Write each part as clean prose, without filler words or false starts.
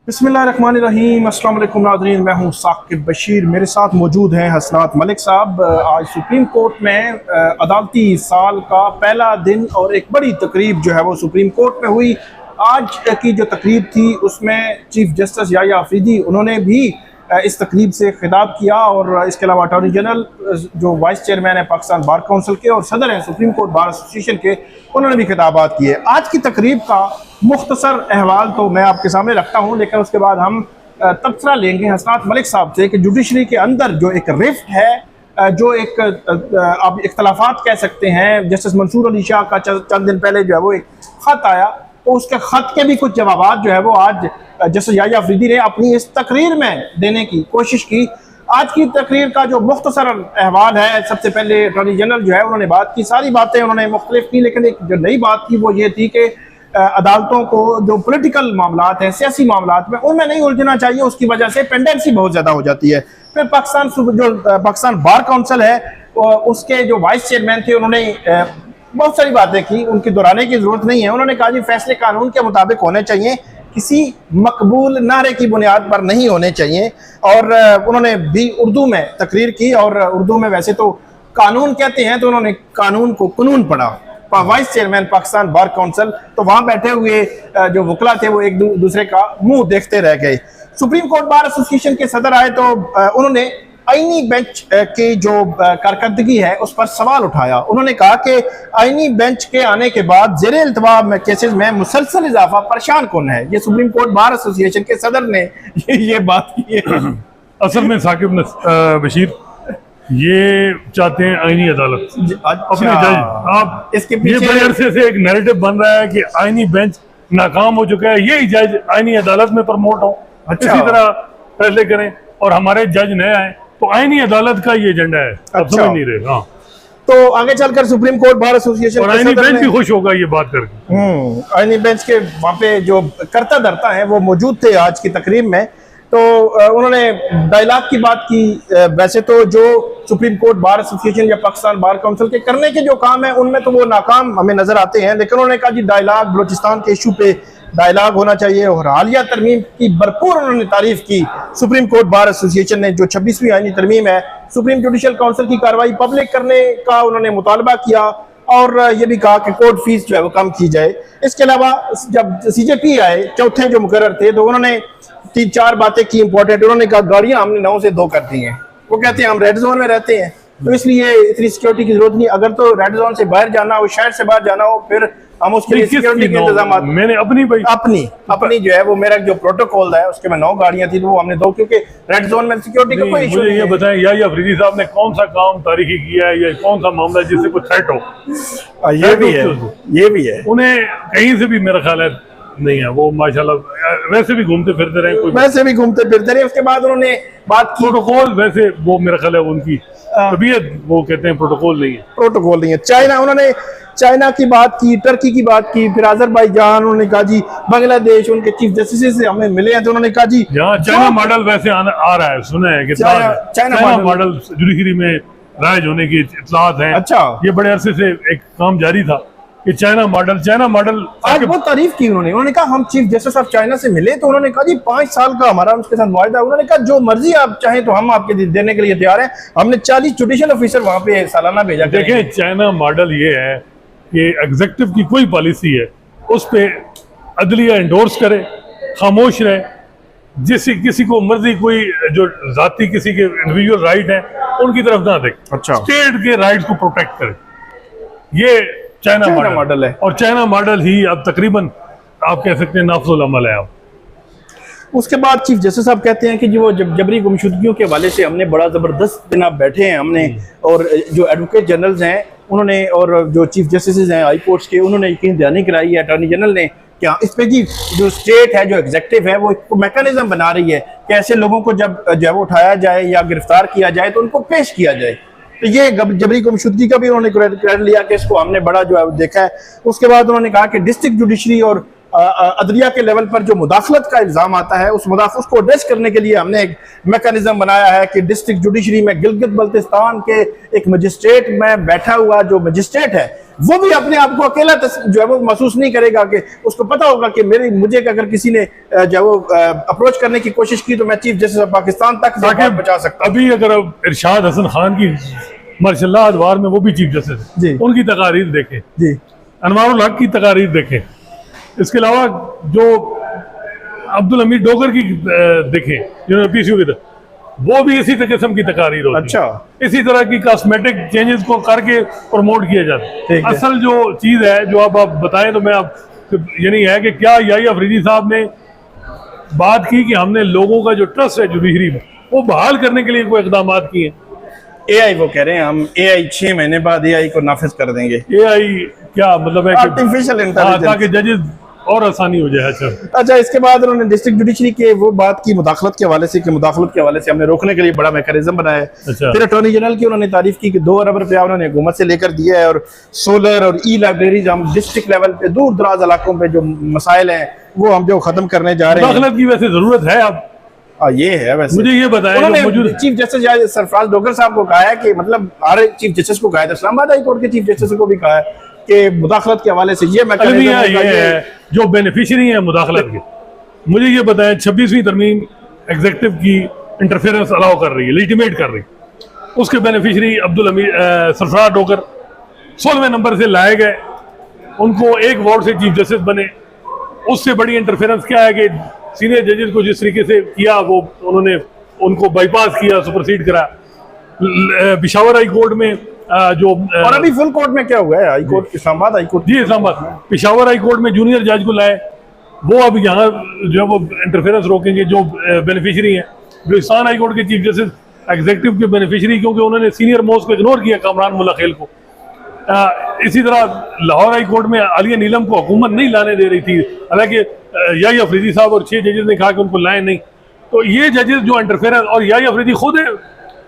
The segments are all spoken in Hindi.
बिस्मिल्लाहिर्रहमानिर्रहीम। अस्सलाम वालेकुम नाज़रीन, मैं हूँ साकिब बशीर। मेरे साथ मौजूद हैं हसनात मलिक साहब। आज सुप्रीम कोर्ट में अदालती साल का पहला दिन और एक बड़ी तकरीब जो है वो सुप्रीम कोर्ट में हुई। आज की जो तकरीब थी उसमें चीफ जस्टिस याह्या अफरीदी उन्होंने भी इस तकरीब से खिताब किया और इसके अलावा अटॉर्नी जनरल जो वाइस चेयरमैन है पाकिस्तान बार काउंसिल के और सदर हैं सुप्रीम कोर्ट बार एसोसिएशन के, उन्होंने भी खिताबात किए। आज की तकरीब का मुख्तसर अहवाल तो मैं आपके सामने रखता हूँ, लेकिन उसके बाद हम तबसरा लेंगे हसनात मलिक साहब से कि जुडिशरी के अंदर जो एक रिफ्ट है, जो एक आप इख्तलाफात कह सकते हैं। जस्टिस मंसूर अली शाह का चंद दिन पहले जो है वो एक ख़त आया, तो उसके ख़त के भी कुछ जवाब जो है वो आज जस्टिस याह्या अफरीदी ने अपनी इस तकरीर में देने की कोशिश की। आज की तकरीर का जो मुख्तसर अहवाल है, सबसे पहले अटॉर्नी जनरल जो है उन्होंने बात की, सारी बातें उन्होंने मुख्तलिफ की, लेकिन एक जो नई बात थी वो ये थी कि अदालतों को जो पॉलिटिकल मामलात हैं, सियासी मामलात में, उनमें नहीं उलझना चाहिए। उसकी वजह से पेंडेंसी बहुत ज़्यादा हो जाती है। फिर पाकिस्तान बार काउंसिल है, उसके जो वाइस चेयरमैन थे उन्होंने बहुत सारी बातें की, उनकी दोहराने की ज़रूरत नहीं है। उन्होंने कहा जी फैसले कानून के मुताबिक होने चाहिए, किसी मकबूल नारे की बुनियाद पर नहीं होने चाहिए। और उन्होंने भी उर्दू में तकरीर की, और उर्दू में वैसे तो कानून कहते हैं, तो उन्होंने कानून को कानून पढ़ा। Vice chairman Pakistan bar council, तो वहाँ बैठे हुए जो वकला थे वो एक दूसरे का मुंह देखते रह गए। सुप्रीम कोर्ट बार एसोसिएशन के सदर आए तो उन्होंने आईनी बेंच की जो कारकर्दगी है उस पर सवाल उठाया। उन्होंने कहा कि आईनी बेंच के आने के बाद ज़ेरे इल्तवा केसेस में मुसलसल इजाफा परेशान कौन है। ये सुप्रीम कोर्ट बार एसोसिएशन के सदर ने ये बात की है। असल में साकिब बशीर ये चाहते हैं आईनी अदालत अपने जज। आप इसके ये पीछे बड़े अरसे से एक नैरेटिव बन रहा है कि आईनी बेंच नाकाम हो चुका है, यही जज आईनी अदालत में प्रमोट हो, इसी तरह फैसले करें और हमारे जज नए आए, तो आईनी अदालत का ये एजेंडा है। आप समझ नहीं रहे। हाँ, तो आगे चलकर सुप्रीम कोर्ट बार एसोसिएशन और आईनी बेंच भी खुश होगा ये बात करके। आईनी बेंच के वहाँ पे जो करता धरता है वो मौजूद थे आज की तकरीब में। तो उन्होंने डायलॉग की बात की। वैसे तो जो सुप्रीम कोर्ट बार एसोसिएशन या पाकिस्तान बार काउंसिल के करने के जो काम है उनमें तो वो नाकाम हमें नजर आते हैं, लेकिन उन्होंने कहा जी डायलॉग बलूचिस्तान के इशू पे डायलॉग होना चाहिए, और हालिया तरमीम की भरपूर उन्होंने तारीफ की। सुप्रीम कोर्ट बार एसोसिएशन ने जो 26वीं आईनी तरमीम है, सुप्रीम जुडिशल काउंसिल की कार्रवाई पब्लिक करने का उन्होंने मुतालबा किया, और ये भी कहा कि कोर्ट फीस जो है वो कम की जाए। इसके अलावा जब CJP आए चौथे जो मुकर्रर थे, तो उन्होंने 3-4 बातें की इंपॉर्टेंट। उन्होंने कहा गाड़ियां हमने 9 से 2 कर दी हैं। वो कहते हैं हम रेड जोन में रहते हैं, तो इसलिए इतनी सिक्योरिटी की जरूरत नहीं। अगर तो रेड जोन से बाहर जाना हो, शहर से बाहर जाना हो, फिर हम उसके लिए सिक्योरिटी के इंतजाम। मैंने अपनी जो है वो मेरा जो प्रोटोकॉल है उसके में 9 गाड़ियां थी, तो वो हमने 2, क्योंकि रेड जोन में सिक्योरिटी का कोई इशू नहीं है। ये बताएं याह्या अफरीदी साहब ने कौन सा काम तारीखी किया है, या कौन सा मामला जिससे कोई थ्रेट हो? ये भी है। उन्हें कहीं से भी मेरा ख्याल है नहीं है। वो माशाल्लाह वैसे भी घूमते फिरते रहे, उसके बाद उन्होंने बात की प्रोटोकॉल, वैसे वो मेरा ख्याल है उनकी तबीयत, वो कहते हैं प्रोटोकॉल नहीं है। चाइना, उन्होंने चाइना की बात की, टर्की की बात की, फिर अजरबैजान। उन्होंने कहा जी बांग्लादेश, उनके चीफ जस्टिस से हमें मिले हैं, तो उन्होंने कहा जी यहाँ चाइना मॉडल वैसे आ रहा है, सुना है कि चाइना मॉडल जुडिशरी में राइज होने की इत्तलात है। अच्छा, ये बड़े अरसे से एक काम जारी था कि चाइना मॉडल आज बहुत तारीफ की उन्होंने कहा हम चीफ जस्टिस ऑफ चाइना से मिले, तो उन्होंने कहा जी 5 साल का हमारा उनके साथ वायदा। उन्होंने कहा जो मर्जी आप चाहें तो हम आपके देने के लिए तैयार हैं। हमने 40 जुडिशियल ऑफिसर वहां पे सालाना भेजा। देखें, चाइना मॉडल ये है कि एग्जीक्यूटिव की कोई पॉलिसी है उस पे अदलिया एंडोर्स करे, खामोश रहे, किसी को मर्जी कोई जो जाती किसी के इंडिविजुअल राइट है उनकी तरफ ना देखे। अच्छा, स्टेट के राइट्स को प्रोटेक्ट करे, ये चाइना मॉडल है। और चाइना मॉडल ही अब तकरीबन आप कह सकते हैं नाफजुल अमल है। अब उसके बाद चीफ जस्टिस साहब कहते हैं कि जो जबरी गुमशुदगियों के हवाले से हमने बड़ा ज़बरदस्त दिन आप बैठे हैं हमने, और जो एडवोकेट जनरल्स हैं उन्होंने, और जो चीफ जस्टिस हैं हाई कोर्ट्स के, उन्होंने यकीन दहानी कराई है अटॉर्नी जनरल ने क्या इस पे जी जो स्टेट है, जो एग्जीक्यूटिव है, वो एक मैकेनिज्म बना रही है कि ऐसे लोगों को जब जो है वो उठाया जाए या गिरफ्तार किया जाए तो उनको पेश किया जाए। तो ये जबरी गुमशुदगी का भी उन्होंने क्रेडिट लिया कि इसको हमने बड़ा जो है देखा है। उसके बाद उन्होंने कहा कि डिस्ट्रिक्ट जुडिशरी और अदलिया के लेवल पर जो मुदाखलत का इल्ज़ाम आता है उसको एड्रेस करने के लिए हमने एक मैकेनिज्म बनाया है कि डिस्ट्रिक्ट जुडिशरी में गिलगित बल्तिस्तान के एक मजिस्ट्रेट में बैठा हुआ जो मजिस्ट्रेट है वो भी अपने आप को अकेला जो है वो महसूस नहीं करेगा, कि उसको पता होगा कि मुझे अगर किसी ने जो है वो अप्रोच करने की कोशिश की तो मैं चीफ जस्टिस ऑफ पाकिस्तान तक बचा सकता। अभी अगर इरशाद हसन खान की मार्शल्लाह अदवार में वो भी चीफ जस्टिस जी, उनकी तकारीर देखें जी, अनवारुल हक की तकारीर देखें, इसके अलावा जो अब्दुल हमीद डोगर की देखें जिन्होंने पीसीयू की, वो भी इसी किस्म की तकारीर होती है। अच्छा, इसी तरह की कॉस्मेटिक चेंजेस को करके प्रमोट किया जाता है। असल जो चीज है जो आप बताएं तो मैं आप यानी है कि क्या याहिया अफरीदी साहब ने बात की कि हमने लोगों का जो ट्रस्ट है जुडिशरी में वो बहाल करने के लिए कोई इकदाम किए? एआई वो कह रहे हैं हम एआई 6 महीने बाद एआई को नाफिज कर देंगे। एआई क्या मतलब है? आर्टिफिशियल इंटेलिजेंस, ताकि जजेस और आसानी हो जाए। अच्छा, इसके बाद उन्होंने डिस्ट्रिक्ट जुडिशरी के वो बात की मुदाखलत के हवाले से, कि मुदाखलत के हवाले से हमने रोकने के लिए बड़ा मैकेनिज्म बनाया है। अच्छा। फिर अटॉर्नी जनरल की उन्होंने तारीफ की कि 2 अरब रुपया उन्होंने हुकूमत से लेकर दिया है, और सोलर और ई लाइब्रेरीज हम डिस्ट्रिक्ट लेवल पे दूर दराज इलाकों पे जो मसाइल हैं वो हम जो खत्म करने जा रहे हैं। मुदाखलत की वैसे जरूरत है अब? ये है वैसे। मुझे ये बताएं, उन्होंने चीफ जस्टिस सरफराज डोगर साहब को कहा है कि मतलब हर चीफ जस्टिस को कहा है, इस्लामाबाद हाई कोर्ट के चीफ जस्टिस को भी कहा है कि मुदाखलत के हवाले से ये मैकेनिज्म है जो बेनिफिशियरी है मुदाखलत के। मुझे ये बताएं 26वीं तरमीम एग्जीक्यूटिव की इंटरफेरेंस अलाउ कर रही है, लेजिटिमेट कर रही है, उसके बेनिफिशियरी अब्दुल हमीद सरफराज डोगर 16वें नंबर से लाए गए, उनको एक वार्ड से चीफ जस्टिस बने। उससे बड़ी इंटरफेरेंस क्या है कि सीनियर जजेस को जिस तरीके से किया वो उन्होंने उनको बाईपास किया, सुपरसीड करा। पेशावर हाई कोर्ट में जो और अभी फुल कोर्ट में क्या हुआ है? High court Islamabad high court, जी इस्लामाबाद, पेशावर हाई कोर्ट में जूनियर जज को लाए, वो अब यहाँ जो है वो इंटरफेरेंस रोकेंगे जो बेनिफिशियरी हैं। बलूचिस्तान हाई कोर्ट के चीफ जस्टिस एग्जीक्यूटिव के बेनिफिशियरी, क्योंकि उन्होंने सीनियर मोस्ट को इग्नोर किया, कामरान मुल्ला खेल को। इसी तरह लाहौर हाई कोर्ट में आलिया नीलम को हुकूमत नहीं लाने दे रही थी, हालांकि याहिया अफरीदी साहब और 6 जजेस ने कहा कि उनको लाए नहीं। तो ये जजेस जो इंटरफेरेंस, और याहिया अफरीदी खुद है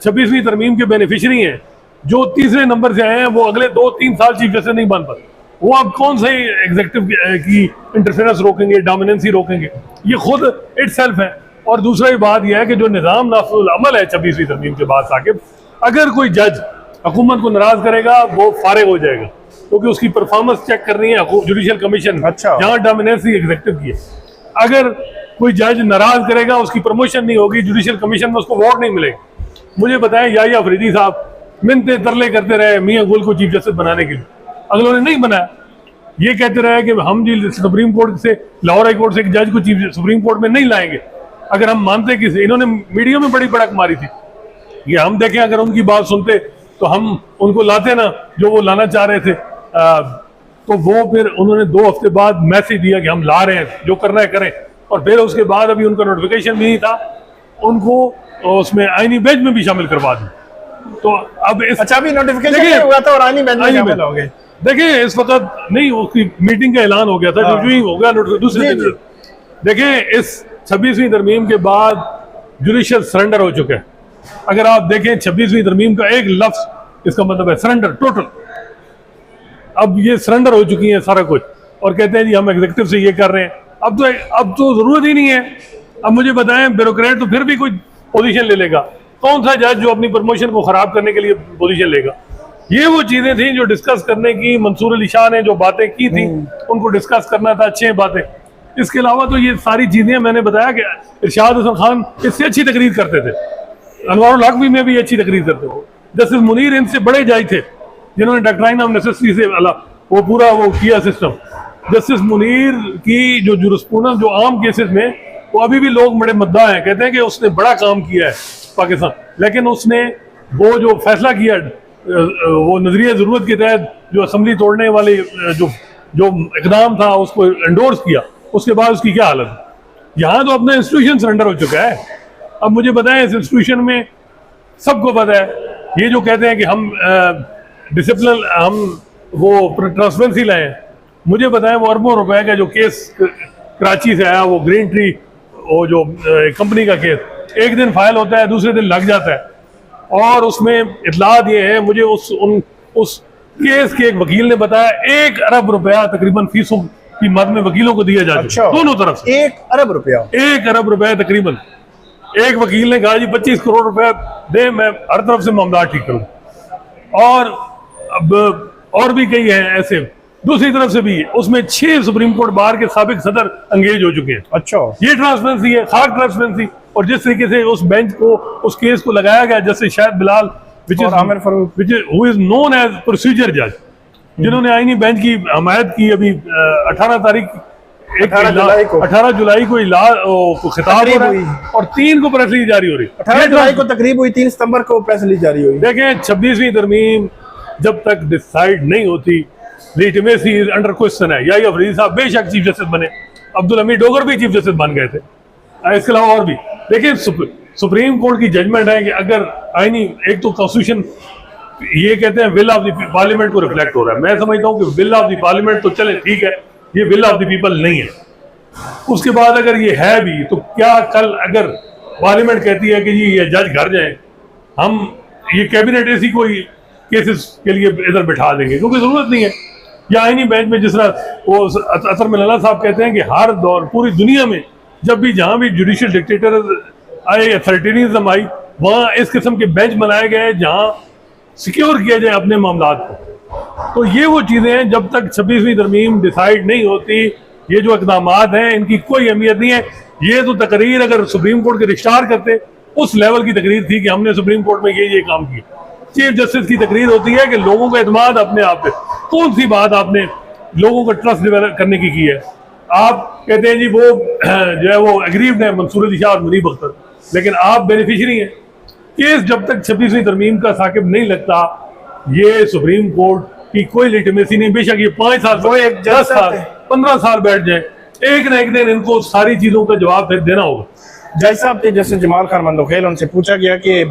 26वीं तरमीम के बेनिफिशियरी हैं, जो तीसरे नंबर से आए हैं, वो अगले 2-3 साल चीफ जस्टिस नहीं बन पाते। वो अब कौन सा एग्जीक्यूटिव की इंटरफेरेंस रोकेंगे, डोमिनेंसी रोकेंगे? ये खुद इटसेल्फ है। और दूसरा ही बात यह है कि जो निज़ाम नाफिजुल अमल है 26वीं तरमीम के बाद साकिब, अगर कोई जज हुकूमत को नाराज करेगा वो फारिग हो जाएगा, क्योंकि उसकी परफॉर्मेंस चेक करनी है जुडिशियल कमीशन, जहाँ डोमिनेंसी एग्जीक्यूटिव की है। अगर कोई जज नाराज करेगा उसकी प्रमोशन नहीं होगी, जुडिशियल कमीशन में उसको वोट नहीं मिलेगा। मुझे बताएं, याहिया अफरीदी साहब मिन्नतें तरले करते रहे मियां गुल को चीफ जस्टिस बनाने के लिए, अगलों ने नहीं बनाया। ये कहते रहे कि हम जी सुप्रीम कोर्ट से, लाहौर हाई कोर्ट से एक जज को चीफ सुप्रीम कोर्ट में नहीं लाएंगे। अगर हम मानते कि इन्होंने मीडिया में बड़ी बड़क मारी थी कि हम देखें अगर उनकी बात सुनते तो हम उनको लाते ना जो वो लाना चाह रहे थे। तो वो फिर उन्होंने 2 हफ्ते बाद मैसेज दिया कि हम ला रहे हैं, जो करना है करें। और फिर उसके बाद अभी उनका नोटिफिकेशन भी नहीं था, उनको उसमें आईनी बेंच में भी शामिल करवा दी। तो अब अच्छा भी नोटिफिकेशन नहीं हुआ था और आईनी बेंच में शामिल हो गए। देखिए इस वक्त नहीं, उसकी मीटिंग का ऐलान हो गया था, जो ही हो गया दूसरे दिन। देखिए इस 26वीं तरमीम के बाद जुडिशियल सरेंडर हो चुका है। अगर आप देखें 26वीं तरमीम का एक लफ्ज, इसका मतलब है सरेंडर टोटल। अब ये सरेंडर हो चुकी है सारा कुछ, और कहते हैं जी हम एग्जीक्यूटिव से ये कर रहे हैं। अब तो जरूरत ही नहीं है। अब मुझे बताएं, ब्यूरोक्रेट तो फिर भी कोई पोजीशन ले लेगा। कौन सा जज जो अपनी प्रमोशन को खराब करने के लिए पोजीशन लेगा? ये वो चीजें थी जो डिस्कस करने की मंसूर अली शाह ने जो बातें की थी, उनको डिस्कस करना था, अच्छी बातें। इसके अलावा तो ये सारी चीजें मैंने बताया कि इरशाद हसन खान इससे अच्छी तकरीर करते थे, अनवारुल हक भी में भी अच्छी तकरीर करते थे। जस्टिस मुनीर इनसे बड़े जज थे जिन्होंने डॉक्ट्राइन ऑफ नेसेसिटी से वो पूरा वो किया सिस्टम। जस्टिस मुनीर की जो जुरिस्प्रूडेंस जो आम केसेस में, वो अभी भी लोग बड़े मुद्दा हैं, कहते हैं कि उसने बड़ा काम किया है पाकिस्तान, लेकिन उसने वो जो फैसला किया वो नजरिया जरूरत के तहत जो असम्बली तोड़ने वाले जो इकदाम था उसको एंडोर्स किया, उसके बाद उसकी क्या हालत है? यहाँ तो अपना इंस्टीट्यूशन सरेंडर हो चुका है। अब मुझे बताएं, इस इंस्टीट्यूशन में सबको पता है, ये जो कहते हैं कि हम डिसिप्लिन, हम वो ट्रांसपेरेंसी लाए, मुझे बताएं वो अरबों रुपए का जो केस कराची से आया, वो ग्रीन ट्री, वो जो कंपनी का केस, एक दिन फाइल होता है, दूसरे दिन लग जाता है। और उसमें इतलात ये है, मुझे उस केस के एक वकील ने बताया 1 अरब रुपया तकरीबन फीसों की मद में वकीलों को दिया जा चुका है, दोनों तरफ से। 1 अरब रुपया, 1 अरब रुपया तकरीबन। एक वकील ने कहा जी 25 करोड़ रुपया दे, मैं हर तरफ से मामला ठीक करूँ। और अब और भी कई हैं ऐसे। दूसरी तरफ से भी उसमें 6 सुप्रीम कोर्ट बार के साबिक सदर अंगेज हो चुके हैं। अच्छा, ये ट्रांसपेरेंसी है, खाक ट्रांसपेरेंसी। और जिस तरीके से उस बेंच को, उस केस को लगाया गया, जैसे शायद बिलाल और Aamir Farooq, who is known as procedure जज, जिन्होंने आईनी बेंच की हमायत की, अभी 18 तारीख 18 जुलाई को खिताब हो रहा है और 3 को प्रेस रिलीज जारी हो रही है। 18 जुलाई को तकरीब हुई, 3 सितंबर को प्रेस रिलीज जारी हुई। देखें, 26वीं तरमीम जब तक डिसाइड नहीं होती, लेजिटिमेसी इज अंडर क्वेश्चन है। या अफरीदी साहब बेशक चीफ जस्टिस बने, अब्दुल हमीद डोगर भी चीफ जस्टिस बन गए थे, इसके अलावा और भी। देखिए, सुप्रीम कोर्ट की जजमेंट है कि अगर आईनी, एक तो कॉन्स्टिट्यूशन ये कहते हैं विल ऑफ द पार्लियामेंट को रिफ्लेक्ट हो रहा है। मैं समझता हूँ कि विल ऑफ द पार्लियामेंट तो चले ठीक है, ये विल ऑफ द पीपल नहीं है। उसके बाद अगर ये है भी, तो क्या कल अगर पार्लियामेंट कहती है कि जी ये जज घर जाए, हम ये कैबिनेट ऐसी कोई केसेस के लिए इधर बिठा देंगे, क्योंकि जरूरत नहीं है। या आईनी बेंच में जिस तरह वो असर मिलाना साहब कहते हैं कि हर दौर, पूरी दुनिया में जब भी जहां भी जुडिशियल डिक्टेटर आए, अथॉरिटेरिज्म आई, वहां इस किस्म के बेंच बनाए गए जहां सिक्योर किया जाए अपने मामलात को। तो ये वो चीजें हैं, जब तक 26वीं तरमीम डिसाइड नहीं होती, ये जो इकदाम हैं इनकी कोई अहमियत नहीं है। ये तो तकरीर अगर सुप्रीम कोर्ट के रजिस्ट्रार करते, उस लेवल की तकरीर थी कि हमने सुप्रीम कोर्ट में ये काम किया। चीफ जस्टिस की तकरीर होती है कि लोगों का एतमाद अपने आप पे, कौन सी बात आपने लोगों का ट्रस्ट डेवलप करने की है। आप कहते हैं जी वो जो है वो एग्रीव्ड है मंसूर अली शाह और मुनीब अख्तर, लेकिन आप बेनिफिशरी हैं। केस जब तक 26वीं तरमीम का साकिब नहीं लगता, ये सुप्रीम कोर्ट की कोई लेजिटिमेसी नहीं। बेशक ये 5 साल, 10 साल, 15 साल बैठ जाए, एक ना एक दिन इनको सारी चीजों का जवाब फिर देना होगा। जज साहब थे जैसे जमाल खान मंदोखेल, उनसे पूछा गया कि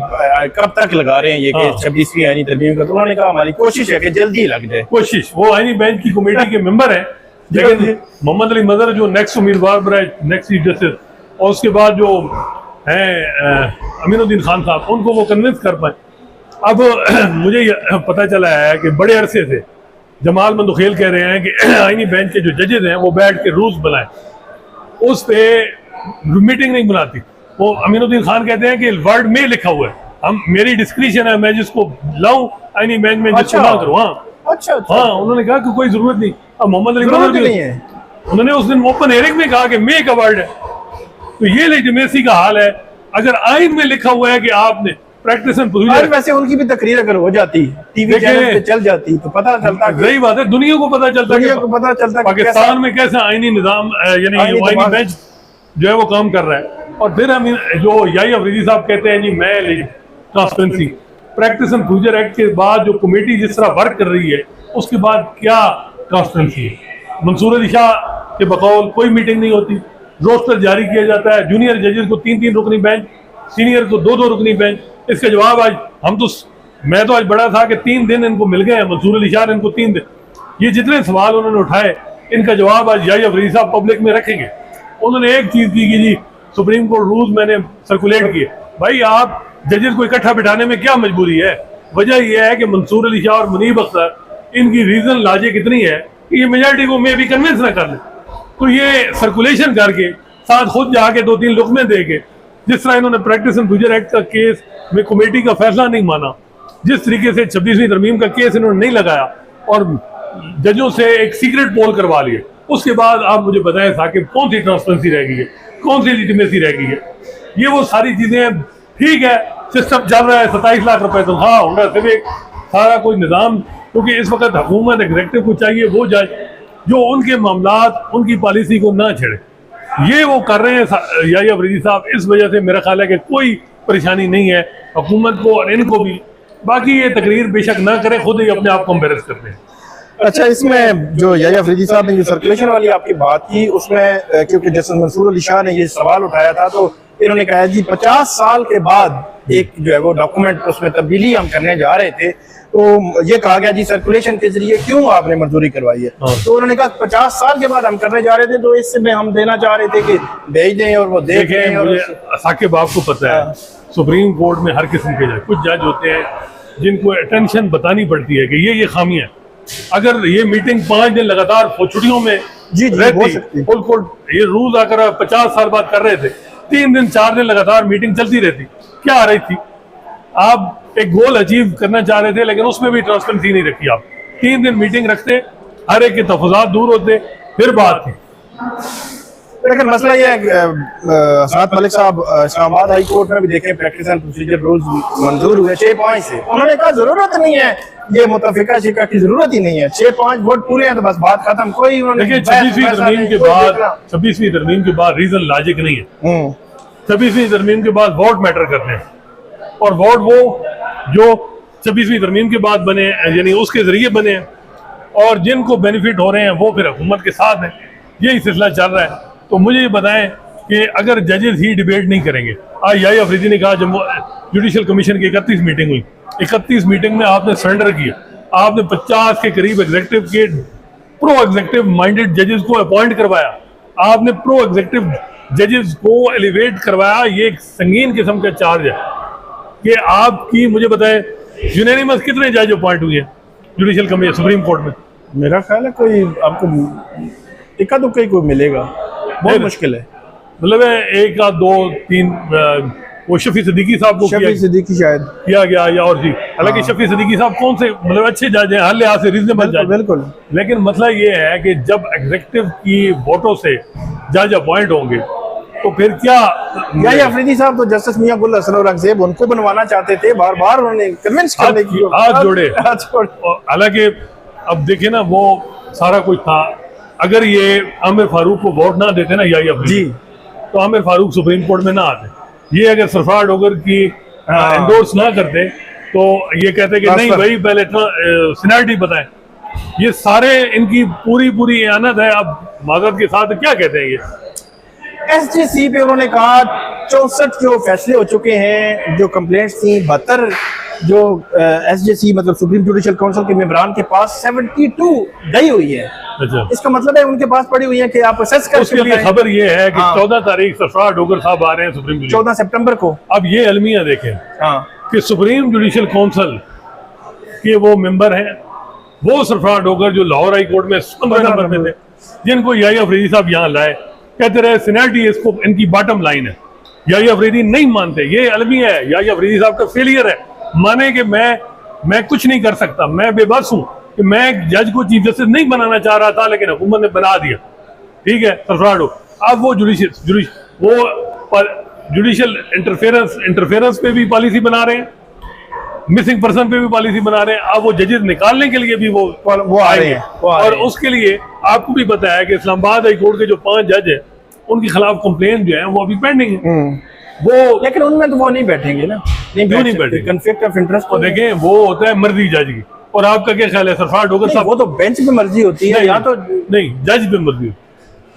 कब तक लगा रहे हैं ये केस 26वीं आईनी तरमीम का, तो उन्होंने कहा हमारी कोशिश है कि जल्दी लग जाए। कोशिश, वो आईनी बेंच की कमेटी के मेंबर है, लेकिन मोहम्मद अली मजहर जो नेक्स्ट उम्मीदवार बनाए, नेक्स्ट चीफ जस्टिस, और उसके बाद जो है अमीनुद्दीन खान साहब, उनको वो कन्विंस कर पाए। अब मुझे पता चला है कि बड़े अरसे से जमाल मंदोखेल कह रहे हैं कि आईनी बेंच के जो जजेस हैं वो बैठ के रूल्स बनाए, उस पे मीटिंग नहीं बुलाती। वो अमीनुद्दीन खान कहते हैं कि वर्ड में लिखा हुआ है, हम मेरी डिस्क्रिप्शन है, मैं जिसको लाऊं आईनी बेंच में जिसको ना करूं। हाँ, उन्होंने कहा कि कोई जरूरत नहीं। अब मोहम्मद अली मजहर नहीं है, उन्होंने उस दिन ओपन हेयरिंग में कहा कि मे का वर्ड है। तो ये लेजिटिमेसी का हाल है। अगर आइन में लिखा हुआ है कि आपने प्रैक्टिस एंड प्रोसीजर, वैसे उनकी भी तकरीर अगर हो जाती, टीवी चैनल पे चल जाती, तो पता चलता। सही बात है, दुनिया को पता चलता पाकिस्तान में कैसा आईनी निजाम, यानी आईनी बेंच जो है वो काम कर रहा है। और फिर हम जो याई अफरीदी साहब कहते हैं जी मैं transparency, practice and procedure act के बाद जो कमेटी जिस तरह वर्क कर रही है, उसके बाद क्या ट्रांसपेरेंसी है? मंसूर अली शाह के बकौल कोई मीटिंग नहीं होती, रोस्टर जारी किया जाता है, जूनियर जजेस को 3-3 रुकनी बेंच, सीनियर को 2-2 रुकनी बेंच। इसका जवाब आज मैं तो आज बड़ा था कि 3 दिन इनको मिल गए हैं, मंसूर अली शाह इनको 3 दिन। ये जितने सवाल उन्होंने उठाए, इनका जवाब आज याई अफरीदी साहब पब्लिक में रखेंगे। उन्होंने एक चीज की कि जी सुप्रीम कोर्ट रूल्स मैंने सर्कुलेट किए। भाई, आप जजेस को इकट्ठा बिठाने में क्या मजबूरी है? वजह यह है कि मंसूर अली शाह और मुनीब अख्तर, इनकी रीजन लॉजिक इतनी है कि ये मेजॉरिटी को मे भी कन्विंस ना कर ले, तो ये सर्कुलेशन करके साथ खुद जाके 2-3 लुकमे दे के, जिस तरह इन्होंने प्रैक्टिस एंड प्रोसीजर एक्ट का केस में कमेटी का फैसला नहीं माना, जिस तरीके से 26वीं तरमीम का केस इन्होंने नहीं लगाया और जजों से एक सीक्रेट पोल करवा लिए, उसके बाद आप मुझे बताएं साकिब, कौन सी ट्रांसपेरेंसी रह गई है, कौन सी लेजिटिमेसी रह गई है? ये वो सारी चीजें, ठीक है सिस्टम चल रहा है, 27 लाख रुपए तनख्वाह होगा, सिर्फ सारा कोई निज़ाम, क्योंकि इस वक्त हुकूमत एग्जेक्टिव को चाहिए वो जज जो उनके मामलात, उनकी पॉलिसी को ना छेड़े। ये वो कर रहे हैं याई अफरीदी साहब। इस वजह से मेरा ख्याल है कि कोई परेशानी नहीं है हुकूमत को और इनको भी। बाकी ये तकरीर बेशक ना करें, खुद ही अपने आप को एम्बेरस करते हैं। अच्छा, इसमें जो याई अफरीदी साहब ने जो सर्कुलेशन वाली आपकी बात की, उसमें क्योंकि जस्टिस मंसूर अली शाह ने ये सवाल उठाया था, तो इन्होंने कहा जी 50 साल के बाद एक जो है वो डॉक्यूमेंट, उसमें तब्दीली हम करने जा रहे थे, तो ये कहा गया जी सर्कुलेशन के जरिए क्यों आपने मंजूरी करवाई है? तो उन्होंने कहा 50 साल के बाद हम करने जा रहे थे, तो इसमें हम देना चाह रहे थे कि भेज दें और वो देख लें। और साकिब आपको पता है सुप्रीम कोर्ट में हर किस्म के जज, कुछ जज होते हैं जिनको अटेंशन बतानी पड़ती है कि ये खामियां, अगर ये मीटिंग 5 दिन लगातार छुट्टियों में रहती, फुल कोर्ट ये रूल आकर 50 साल बाद कर रहे थे, 3 दिन 4 दिन लगातार मीटिंग चलती रहती, क्या आ रही थी? आप एक गोल अचीव करना चाह रहे थे, लेकिन उसमें भी ट्रांसपेरेंसी नहीं रखी आप। 3 दिन मीटिंग रखते, हर एक के तफज़ात दूर होते, फिर बात थी। लेकिन मसला ये है हसनात मलिक साहब इस्लामाबाद हाई कोर्ट में भी देखें प्रैक्टिस एंड प्रोसीजर रूल्स मंजूर हुए 6 पॉइंट से, उन्होंने कहा जरूरत नहीं है ये मुतफिका शिका की जरूरत ही नहीं है, 6 5 वोट पूरे हैं तो बस बात खत्म। कोई देखिए 26वीं तरमीम के बाद रीजन लॉजिक नहीं है। 26वीं तरमीम के बाद वोट मैटर करते हैं, और वोट वो जो 26वीं तरमीम के बाद बने यानी उसके जरिए बने हैं, और जिनको बेनिफिट हो रहे हैं वो फिर हुकूमत के साथ हैं। यही सिलसिला चल रहा है। तो मुझे ये बताएं कि अगर जजेस ही डिबेट नहीं करेंगे, आज याहिया अफरीदी ने कहा जब जुडिशल कमीशन की 31 मीटिंग हुई, 31 मीटिंग में आपने सरेंडर किया, आपने 50 के करीब एग्जीक्यूटिव के प्रो एग्जीक्यूटिव माइंडेड जजेस को अपॉइंट करवाया, आपने प्रो एग्जीक्यूटिव जजेस को एलिवेट करवाया। ये एक संगीन किस्म का चार्ज है कि आपकी, मुझे बताए यूनानिमस कितने जज अपॉइंट हुए हैं जुडिशल कमीशन सुप्रीम कोर्ट में? मेरा ख्याल है कोई आपको इक्का दुक्का ही कोई मिलेगा, बहुत मुश्किल है। मतलब 1 या 2 3 वो शफी सिद्दीकी साहब को शफी सिद्दीकी शायद किया गया या और जी। हालांकि शफी सिद्दीकी साहब कौन से मतलब अच्छे जज हैं, हर लिहाज से रीजनेबल जज, बिल्कुल। लेकिन मसला ये है कि जब एग्जीक्यूटिव की वोटों से जज अपॉइंट होंगे तो फिर क्या? याहिया अफरीदी साहब तो जस्टिस मियां गुल हसन औरंगजेब उनको बनवाना चाहते थे, बार बार उन्होंने कन्विंस करने की हाथ जोड़े। हालांकि अब देखिए ना, वो सारा कुछ था। अगर ये आमिर फारूक को वोट ना देते ना याहिया अफरीदी, तो आमिर फारूक सुप्रीम कोर्ट में ना आते। ये अगर सरफराज डोगर की एंडोर्स ना करते तो ये कहते कि नहीं भाई पहले इतना सीनियरिटी बताएं। ये सारे इनकी पूरी इयानत है। अब माजरत के साथ क्या कहते हैं, ये एसजीसी पे उन्होंने कहा 64 जो फैसले हो चुके हैं, जो कंप्लेंट्स थी 72 जो एसजीसी मतलब सुप्रीम जुडिशल काउंसिल के मेंबरान के पास 72 गई हुई है। अच्छा, इसका मतलब है उनके पास पड़ी हुई है कि आप असेस कर उसके लिए खबर ये है कि 14 तारीख सरफराज डोगर साहब आ रहे हैं सुप्रीम जुडिशल, 14 सितंबर को। अब ये अलमिया देखें कि सुप्रीम जुडिशल काउंसिल के वो मेंबर हैं, वो सरफराज डोगर जो लाहौर हाई कोर्ट में 15 नंबर पे थे, जिनको याहिया अफरीदी साहब यहाँ लाए, कहते रहे सीनियरिटी इसको इनकी बॉटम लाइन है। याहिया अफरीदी नहीं मानते, ये अलमिया है। याहिया अफरीदी साहब का फेलियर है, माने कि मैं कुछ नहीं कर सकता, मैं बेबस हूं कि मैं जज को चीफ जस्टिस नहीं बनाना चाह रहा था लेकिन हुकूमत ने बना दिया। ठीक है, सरफराज डोगर अब वो जुडिशल इंटरफेरेंस पे भी पॉलिसी बना रहे हैं, मिसिंग पर्सन पे भी पॉलिसी बना रहे हैं। अब वो जजेस निकालने के लिए भी वो आ रहे हैं, और उसके लिए आपको भी पता है कि इस्लामाबाद हाई कोर्ट के जो 5 जज हैं उनके खिलाफ कंप्लेन जो है वो अभी पेंडिंग है। वो लेकिन उनमें तो वो नहीं बैठेंगे ना, क्यों नहीं बैठेंगे? कॉन्फ्लिक्ट ऑफ इंटरेस्ट तो देखें वो होता है मर्जी जज की। और आपका क्या ख्याल है सरफराज डोगर साहब? वो तो बेंच पे मर्जी होती है, या तो नहीं, जज पे मर्जी।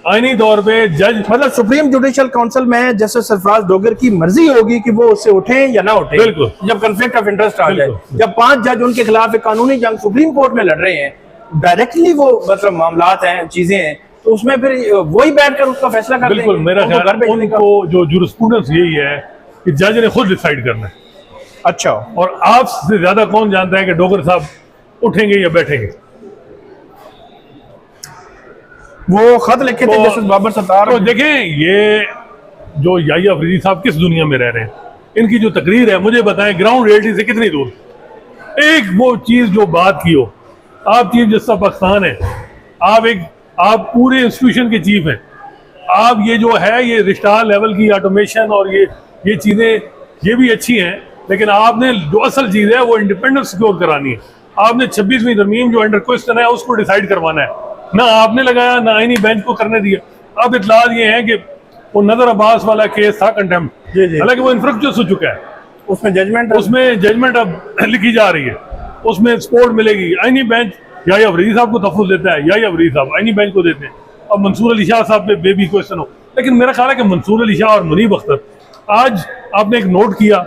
आईनी तौर पे जज मतलब सुप्रीम जुडिशल काउंसिल में जस्टिस सरफराज डोगर की मर्जी होगी कि वो उससे उठे या ना उठे, बिल्कुल, जब कॉन्फ्लिक्ट ऑफ इंटरेस्ट आ जाए। जब 5 जज उनके खिलाफ एक कानूनी जंग सुप्रीम कोर्ट में लड़ रहे हैं, डायरेक्टली वो मतलब मामलात हैं, चीजें हैं, तो उसमें फिर वही बैठकर उसका फैसला कर बिल्कुल देंगे। मेरा ख्याल उनको जो जुरिस्प्रूडेंस यही है कि जज ने खुद डिसाइड करना है। अच्छा, और आपसे ज्यादा कौन जानता है कि डोगर साहब उठेंगे या बैठेंगे? वो खत लिखे थे जस्टिस बाबर सत्तार। तो देखें, ये जो याहिया अफरीदी साहब किस दुनिया में रह रहे हैं, इनकी जो तकरीर है, मुझे बताएं ग्राउंड रियलिटी से कितनी दूर? एक वो चीज जो बात की हो, आप चीफ जस्टिस पाकिस्तान है, आप पूरे इंस्टीट्यूशन के चीफ हैं, आप ये जो है ये रिश्तार लेवल की ऑटोमेशन और ये चीजें ये भी अच्छी हैं, लेकिन आपने जो असल चीज है वो इंडिपेंडेंस सिक्योर करानी है। आपने 26वीं तरमीम जो अंडर क्वेश्चन है उसको डिसाइड करवाना है, ना आपने लगाया ना आईनी बेंच को करने दिया। अब इतलात ये है कि वो नजर अब्बास वाला केस था कंटेम्प्ट, हालांकि वो इन्फ्रक्चर्स हो चुका है, उसमें जजमेंट अब लिखी जा रही है, उसमें सपोर्ट मिलेगी। आईनी बेंच याहिया अफरीदी साहब को तहफ़्फ़ुज़ देता है, याहिया अफरीदी साहब आईनी बेंच को देते हैं। अब मंसूर अली शाह साहब पे बेबी क्वेश्चन हो, लेकिन मेरा ख्याल है कि मंसूर अली शाह और मुनीब अख्तर, आज आपने एक नोट किया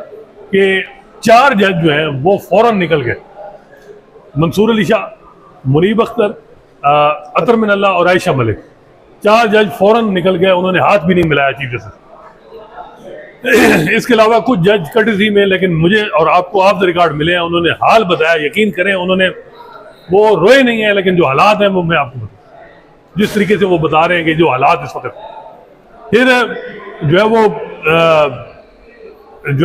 कि 4 जज जो हैं वो फौरन निकल गए। मंसूर अली शाह, मुनीब अख्तर, अतर मिनल्ला और आयशा मलिक, 4 जज फौरन निकल गए, उन्होंने हाथ भी नहीं मिलाया चीफ जस्टिस। इसके अलावा कुछ जज कर्टसी में, लेकिन मुझे और आपको ऑफ द रिकॉर्ड मिले हैं, उन्होंने हाल बताया, यकीन करें उन्होंने वो रोए नहीं है, लेकिन जो हालात हैं वो मैं आपको बताऊं, जिस तरीके से वो बता रहे हैं कि जो हालात इस वक्त, फिर जो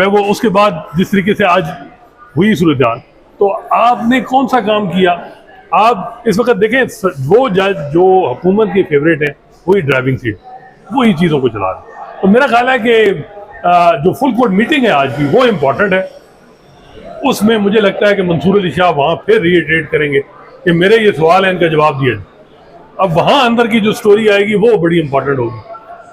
है वो उसके बाद जिस तरीके से आज हुई सूरत हाल, तो आपने कौन सा काम किया आप इस वक्त देखें वो जज जो हुकूमत के फेवरेट हैं वही ड्राइविंग सीट, वही चीज़ों को चला रहे हैं। तो मेरा ख्याल है कि जो फुल कोर्ट मीटिंग है आज की वो इम्पॉर्टेंट है। उसमें मुझे लगता है कि मंसूर अली शाह वहाँ फिर रीइटरेट करेंगे कि मेरे ये सवाल है, इनका जवाब दिया जाए। अब वहाँ अंदर की जो स्टोरी आएगी वो बड़ी इंपॉर्टेंट होगी,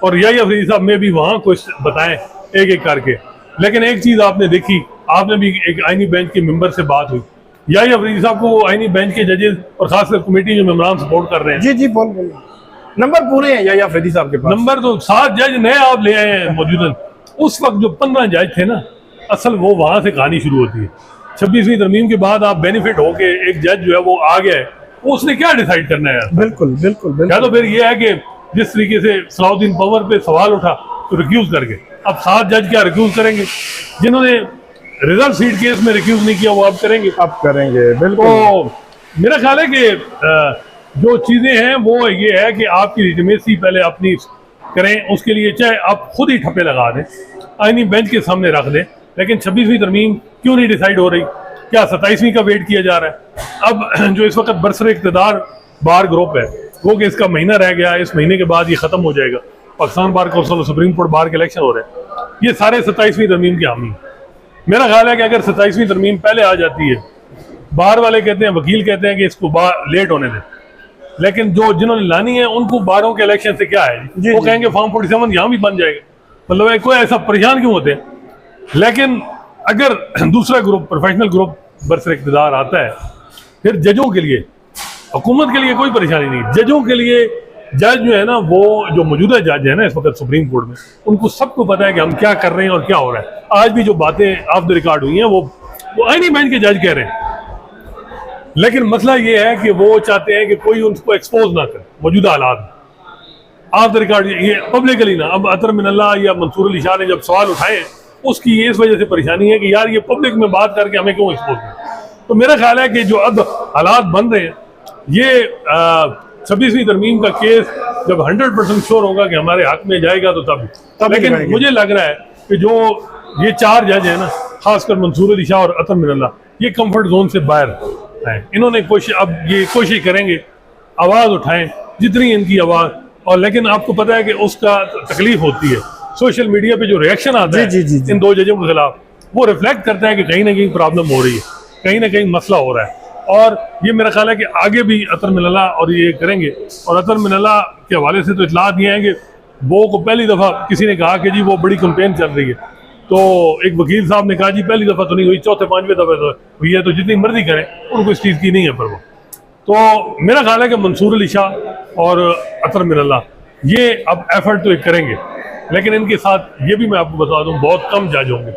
और याहिया अफरीदी साहब में भी वहाँ कुछ बताएं एक एक करके। लेकिन एक चीज़ आपने देखी, आपने भी एक आईनी बेंच के मेंबर से बात हुई, याहिया अफरीदी साहब को वो आईनी बेंच के जजेस और खासकर कमेटी जो मेंबरान सपोर्ट कर रहे हैं। जी जी बोल नंबर पूरे हैं याहिया अफरीदी साहब के पास। नंबर तो 7 जज नए आप ले आए हैं मौजूदा। उस वक्त जो 15 जज थे ना, असल वो वहाँ से कहानी शुरू होती है। 26वीं तरमीम के बाद आप बेनिफिट हो के एक जज जो है वो आ गया है, उसने क्या डिसाइड करना है? बिल्कुल बिल्कुल बिल्कुल। या तो फिर ये है कि जिस तरीके से सलाउद्दीन पवर पे सवाल उठा तो रिक्यूज करके, अब 7 जज क्या रिक्यूज करेंगे? जिन्होंने रिजर्व सीट केस में रिक्यूज नहीं किया वो अब करेंगे। अब करेंगे बिल्कुल। तो मेरा ख्याल है कि जो चीज़ें हैं वो ये है कि आपकी लिजिमेसी पहले अपनी करें, उसके लिए चाहे आप खुद ही ठप्पे लगा दें, आईनी बेंच के सामने रख दें, लेकिन 26वीं तरमीम क्यों नहीं डिसाइड हो रही? क्या 27वीं का वेट किया जा रहा है? अब जो इस वक्त बरसर इक़्तिदार बार ग्रुप है वो कि इसका महीना रह गया, इस महीने के बाद ये ख़त्म हो जाएगा, पाकिस्तान बार कौंसिल और सुप्रीम कोर्ट बार के इलेक्शन हो रहे हैं, ये सारे 27वीं तरमीम के हामी। मेरा ख्याल है कि अगर 27वीं तरमीम पहले आ जाती है, बार वाले कहते हैं, वकील कहते हैं कि इसको लेट होने दें, लेकिन जो जिन्होंने लानी है उनको बारों के इलेक्शन से क्या है? वो कहेंगे फॉर्म 47 यहाँ भी बन जाएगा। मतलब कोई ऐसा परेशान क्यों होते हैं? लेकिन अगर दूसरा ग्रुप, प्रोफेशनल ग्रुप बरसर इक़्तिदार आता है, फिर जजों के लिए, हुकूमत के लिए कोई परेशानी नहीं, जजों के लिए जज जो है ना, वो जो मौजूदा जज है ना इस वक्त सुप्रीम कोर्ट में, उनको सबको पता है कि हम क्या कर रहे हैं और क्या हो रहा है। आज भी जो बातें ऑफ द रिकॉर्ड हुई हैं वो आईनी बेंच के जज कह रहे हैं, लेकिन मसला ये है कि वो चाहते हैं कि कोई उनको एक्सपोज ना करे मौजूदा हालात ऑफ द रिकॉर्ड, ये पब्लिकली ना। अब अतर मिनल्ला या मंसूर अली शाह ने जब सवाल उठाए, उसकी इस वजह से परेशानी है कि यार ये पब्लिक में बात करके हमें क्यों एक्सपोज करें। तो मेरा ख्याल है कि जो अब हालात बन रहे हैं, ये 26वीं तरमीम का केस जब 100% श्योर होगा कि हमारे हक में जाएगा तो तब लेकिन मुझे लग रहा है कि जो ये 4 जज हैं ना, खासकर मंसूर अली शाह और अतर मिनल्ला, ये कंफर्ट जोन से बाहर हैं। इन्होंने कोशिश करेंगे आवाज़ उठाएं जितनी इनकी आवाज़, और लेकिन आपको पता है कि उसका तकलीफ होती है। सोशल मीडिया पे जो रिएक्शन आता है इन 2 जजों के खिलाफ, वो रिफ्लेक्ट करता है कि कहीं ना कहीं प्रॉब्लम हो रही है, कहीं ना कहीं मसला हो रहा है। और ये मेरा ख्याल है कि आगे भी अतर मिनल्ला और ये करेंगे। और अतर मिनल्ला के हवाले से तो इतला दिए हैं कि वो को पहली दफ़ा किसी ने कहा कि जी वो बड़ी कंपेन चल रही है, तो एक वकील साहब ने कहा जी पहली दफ़ा तो नहीं हुई, 4th-5वीं दफ़ा तो हुई है, तो जितनी मर्जी करें, उनको इस चीज़ की नहीं है परवाह। तो मेरा ख्याल है कि मंसूर अली शाह और अतर मिनल्ला ये अब एफर्ट तो करेंगे, लेकिन इनके साथ ये भी मैं आपको बता दूं बहुत कम जज होंगे,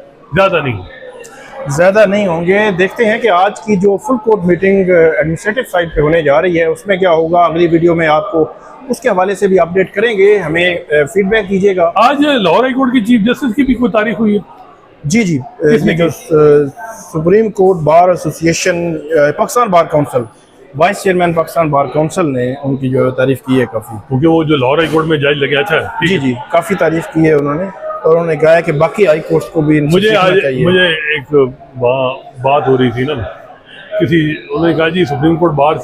ज़्यादा नहीं होंगे। देखते हैं कि आज की जो full court meeting administrative side पे होने जा रही है उसमें क्या होगा। अगली वीडियो में आपको उसके हवाले से भी अपडेट करेंगे, हमें फीडबैक दीजिएगा। आज लाहौर हाई कोर्ट की चीफ जस्टिस की भी कोई तारीख हुई है? जी जी, जो supreme court bar association, Pakistan bar council, vice chairman Pakistan bar council ने उनकी जो तारीफ की है काफ़ी, क्योंकि वो जो लाहौर हाई कोर्ट में जज लगे। अच्छा जी जी, काफ़ी तारीफ की है उन्होंने, और उन्होंने कहा है कि बाकी हाई कोर्ट्स को भी मुझे एक बात हो रही थी ना, उन्होंने कहा जी सुप्रीम कोर्ट बार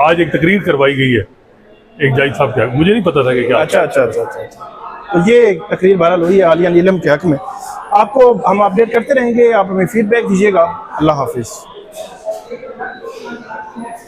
आज एक तकरीर करवाई गई है एक जज साहब के, मुझे नहीं पता था कि क्या। अच्छा, तो ये तकरीर बहरहाल हुई है आलिया नीलम के हक में। आपको हम अपडेट करते रहेंगे, आप हमें फीडबैक दीजिएगा। अल्लाह हाफिज़।